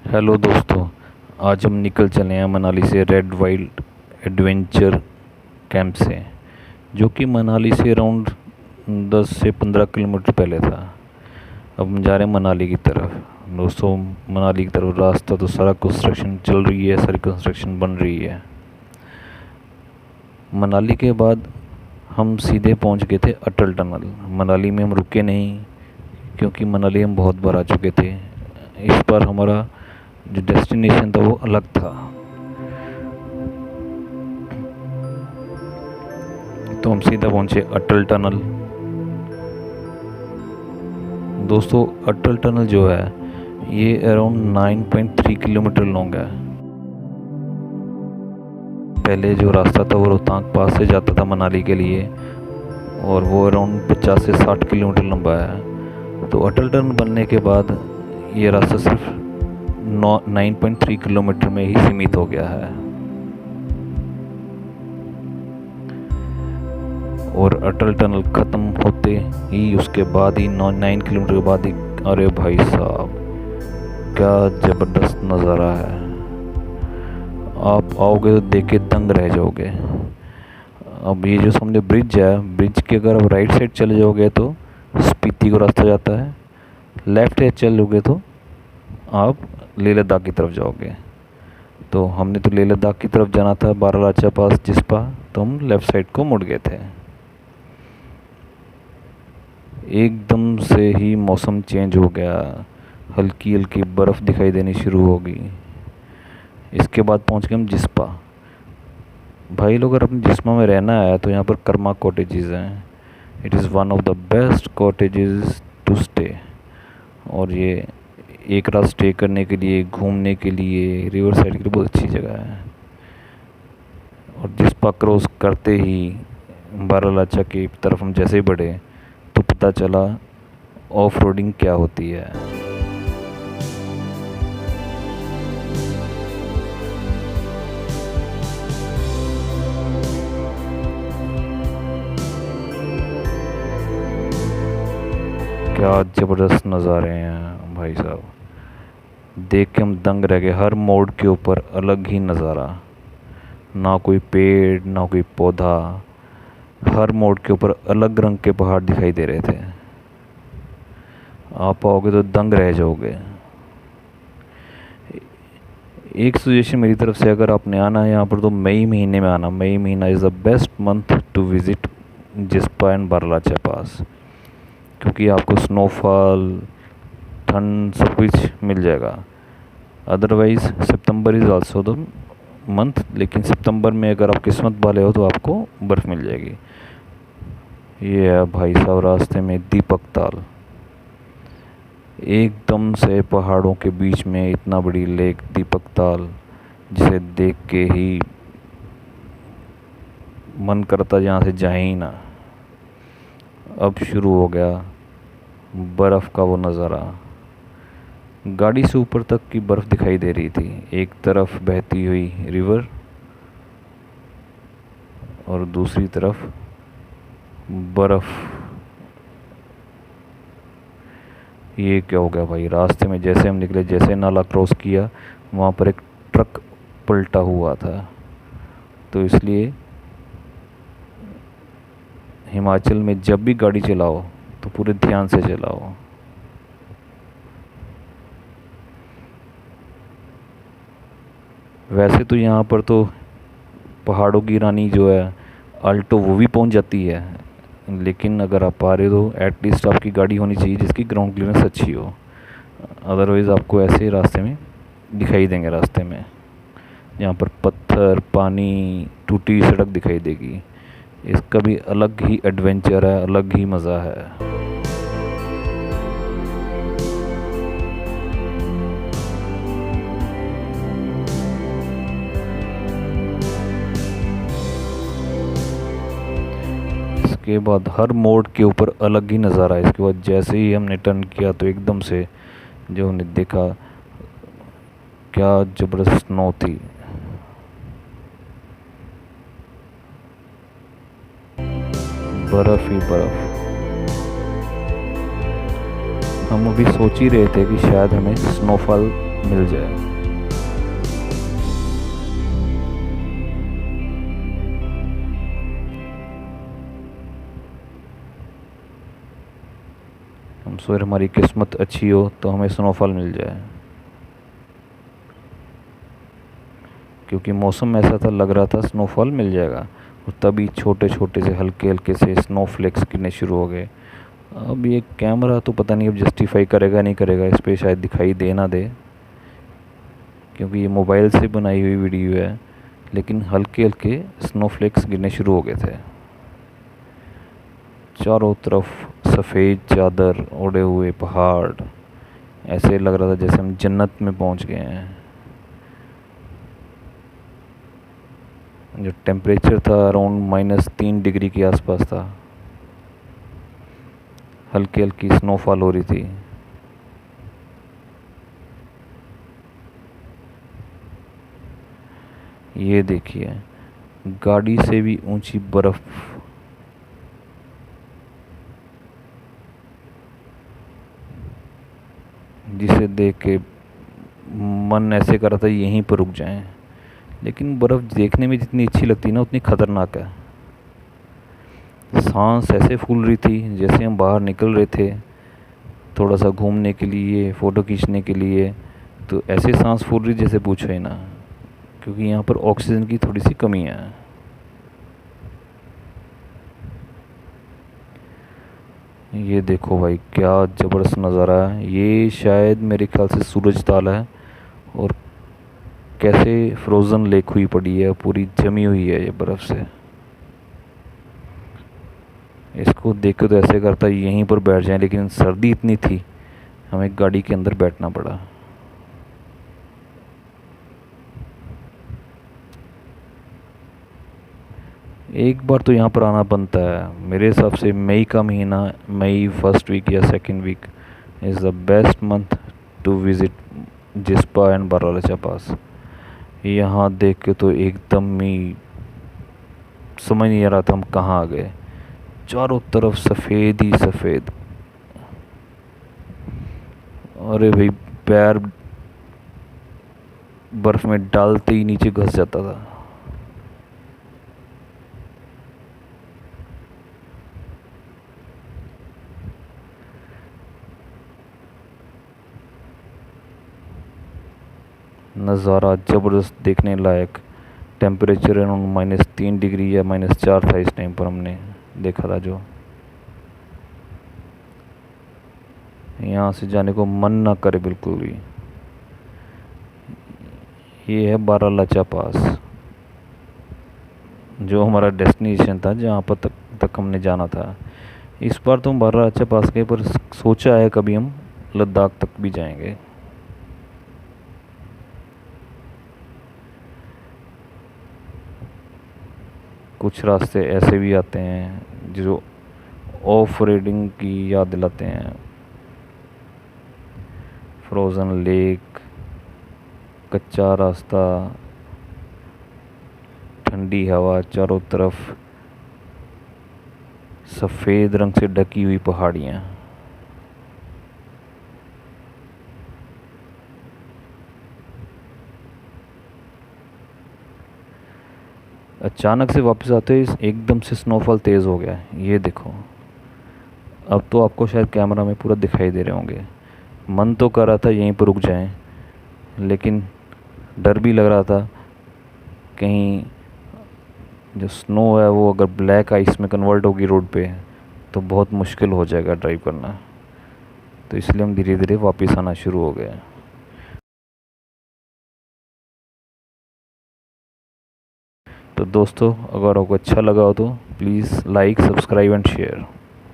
Hello दोस्तों। आज हम निकल चले हैं मनाली से रेड वाइल्ड एडवेंचर कैंप से, जो कि मनाली से अराउंड 10 से 15 किलोमीटर पहले था। अब हम जा रहे हैं मनाली की तरफ। दोस्तों, मनाली की तरफ रास्ता तो सारा कंस्ट्रक्शन चल रही है, सारी कंस्ट्रक्शन बन रही है। मनाली के बाद हम सीधे पहुंच गए थे अटल टनल। मनाली में हम रुके नहीं, क्योंकि मनाली हम बहुत बार आ चुके थे। इस बार हमारा जो डेस्टिनेशन था वो अलग था। तो हम सीधा पहुंचे अटल टनल। दोस्तों, अटल टनल जो है ये अराउंड 9.3 किलोमीटर लॉन्ग है। पहले जो रास्ता था वो रोहतांग पास से जाता था मनाली के लिए, और वो अराउंड 50 से 60 किलोमीटर लंबा है। तो अटल टनल बनने के बाद ये रास्ता सिर्फ 9.3 किलोमीटर में ही सीमित हो गया है। और अटल टनल ख़त्म होते ही उसके बाद ही 9 किलोमीटर के बाद ही, अरे भाई साहब, क्या ज़बरदस्त नज़ारा है। आप आओगे तो देख के दंग रह जाओगे। अब ये जो सामने ब्रिज है, ब्रिज के अगर आप राइट साइड चले जाओगे तो स्पीति को रास्ता जाता है, लेफ्ट साइड चलोगे तो आप लेह लद्दाख की तरफ जाओगे। तो हमने तो लेह लद्दाख की तरफ जाना था, बारालाचा पास जिस्पा, तो हम लेफ़्ट साइड को मुड़ गए थे। एकदम से ही मौसम चेंज हो गया, हल्की हल्की बर्फ़ दिखाई देनी शुरू हो गई। इसके बाद पहुंच गए हम जिस्पा। भाई लोग, अगर अपने जिस्पा में रहना है तो यहाँ पर कर्मा कॉटेजेस हैं। It is one of the best cottages to stay. और ये एक रात स्टे करने के लिए, घूमने के लिए, रिवर साइड के लिए बहुत अच्छी जगह है। और जिस्पा क्रॉस करते ही बारालाचा की तरफ हम जैसे ही बढ़े तो पता चला ऑफ रोडिंग क्या होती है। क्या ज़बरदस्त नज़ारे हैं भाई साहब, देख के हम दंग रह गए। हर मोड़ के ऊपर अलग ही नज़ारा, ना कोई पेड़ ना कोई पौधा, हर मोड़ के ऊपर अलग रंग के पहाड़ दिखाई दे रहे थे। आप आओगे तो दंग रह जाओगे। एक सजेशन मेरी तरफ से, अगर आपने आना है यहाँ पर तो मई महीने में आना। मई महीना is the best month to visit Jispa and Baralacha pass, क्योंकि आपको स्नोफॉल, ठंड सब कुछ मिल जाएगा। Otherwise September is also the month, लेकिन सितंबर में अगर आप किस्मत वाले हो तो आपको बर्फ़ मिल जाएगी। ये है भाई साहब रास्ते में दीपक ताल। एकदम से पहाड़ों के बीच में इतना बड़ी लेक दीपक ताल, जिसे देख के ही मन करता यहाँ से जाए ही ना। अब शुरू हो गया बर्फ़ का वो नज़ारा। गाड़ी से ऊपर तक की बर्फ़ दिखाई दे रही थी। एक तरफ बहती हुई रिवर और दूसरी तरफ बर्फ़। ये क्या हो गया भाई, रास्ते में जैसे हम निकले, जैसे नाला क्रॉस किया, वहाँ पर एक ट्रक पलटा हुआ था। तो इसलिए हिमाचल में जब भी गाड़ी चलाओ तो पूरे ध्यान से चलाओ। वैसे तो यहाँ पर तो पहाड़ों की रानी जो है अल्टो, वो भी पहुँच जाती है, लेकिन अगर आप आ रहे हो एटलीस्ट आपकी गाड़ी होनी चाहिए जिसकी ग्राउंड क्लियरेंस अच्छी हो। अदरवाइज़ आपको ऐसे ही रास्ते में दिखाई देंगे, रास्ते में यहाँ पर पत्थर, पानी, टूटी सड़क दिखाई देगी। इसका भी अलग ही एडवेंचर है, अलग ही मज़ा है। इसके बाद हर मोड़ के ऊपर अलग ही नज़ारा है। इसके बाद जैसे ही हमने टर्न किया तो एकदम से जो हमने देखा, क्या ज़बरदस्त स्नो थी। बर्फ़ ही बर्फ़। हम अभी सोच ही रहे थे कि शायद हमें स्नोफॉल मिल जाए। हम सोच हमारी किस्मत अच्छी हो तो हमें स्नोफॉल मिल जाए, क्योंकि मौसम ऐसा था, लग रहा था स्नोफॉल मिल जाएगा। और तभी छोटे छोटे से हल्के हल्के से स्नोफ्लेक्स गिरने शुरू हो गए। अब ये कैमरा तो पता नहीं अब जस्टिफाई करेगा नहीं करेगा, इस पर शायद दिखाई दे ना दे, क्योंकि ये मोबाइल से बनाई हुई वीडियो है। लेकिन हल्के हल्के स्नोफ्लेक्स गिरने शुरू हो गए थे। चारों तरफ सफ़ेद चादर ओढ़े हुए पहाड़, ऐसे लग रहा था जैसे हम जन्नत में पहुंच गए हैं। जो टेम्परेचर था अराउंड -3 डिग्री के आसपास था। हल्की हल्की स्नोफॉल हो रही थी। ये देखिए, गाड़ी से भी ऊंची बर्फ, जिसे देख के मन ऐसे कर रहा था यहीं पर रुक जाएं। लेकिन बर्फ़ देखने में जितनी अच्छी लगती है ना, उतनी ख़तरनाक है। सांस ऐसे फूल रही थी जैसे हम बाहर निकल रहे थे थोड़ा सा घूमने के लिए, फ़ोटो खींचने के लिए, तो ऐसे सांस फूल रही जैसे पूछो ही ना, क्योंकि यहाँ पर ऑक्सीजन की थोड़ी सी कमी है। ये देखो भाई, क्या ज़बरदस्त नज़ारा है। ये शायद मेरे ख्याल से सूरज ताल है, और कैसे फ्रोज़न लेक हुई पड़ी है, पूरी जमी हुई है ये बर्फ़ से। इसको देख के तो ऐसे करता यहीं पर बैठ जाए, लेकिन सर्दी इतनी थी हमें गाड़ी के अंदर बैठना पड़ा। एक बार तो यहाँ पर आना बनता है मेरे हिसाब से। मई का महीना, मई फर्स्ट वीक या second week is the best month to visit Jispa and Baralacha pass. यहाँ देख के तो एकदम ही समझ नहीं आ रहा था हम कहाँ आ गए। चारों तरफ सफ़ेद ही सफ़ेद। अरे भाई, पैर बर्फ़ में डालते ही नीचे घस जाता था। नज़ारा ज़बरदस्त, देखने लायक। टेम्परेचर अराउंड -3 डिग्री या -4 था इस टाइम पर हमने देखा था। जो यहाँ से जाने को मन ना करे बिल्कुल भी। ये है बारालाचा पास, जो हमारा डेस्टिनेशन था, जहाँ पर तक हमने जाना था। इस बार तो हम बारालाचा पास गए, पर सोचा है कभी हम लद्दाख तक भी जाएंगे। कुछ रास्ते ऐसे भी आते हैं जो ऑफ रोडिंग की याद दिलाते हैं। फ्रोज़न लेक, कच्चा रास्ता, ठंडी हवा, चारों तरफ सफ़ेद रंग से ढकी हुई पहाड़ियाँ। अचानक से वापस आते ही एकदम से स्नोफॉल तेज़ हो गया। ये देखो, अब तो आपको शायद कैमरा में पूरा दिखाई दे रहे होंगे। मन तो कर रहा था यहीं पर रुक जाएं, लेकिन डर भी लग रहा था कहीं जो स्नो है वो अगर ब्लैक आइस में कन्वर्ट होगी रोड पे, तो बहुत मुश्किल हो जाएगा ड्राइव करना। तो इसलिए हम धीरे धीरे वापस आना शुरू हो गए। तो दोस्तों, अगर आपको अच्छा लगा हो तो please like, subscribe and share.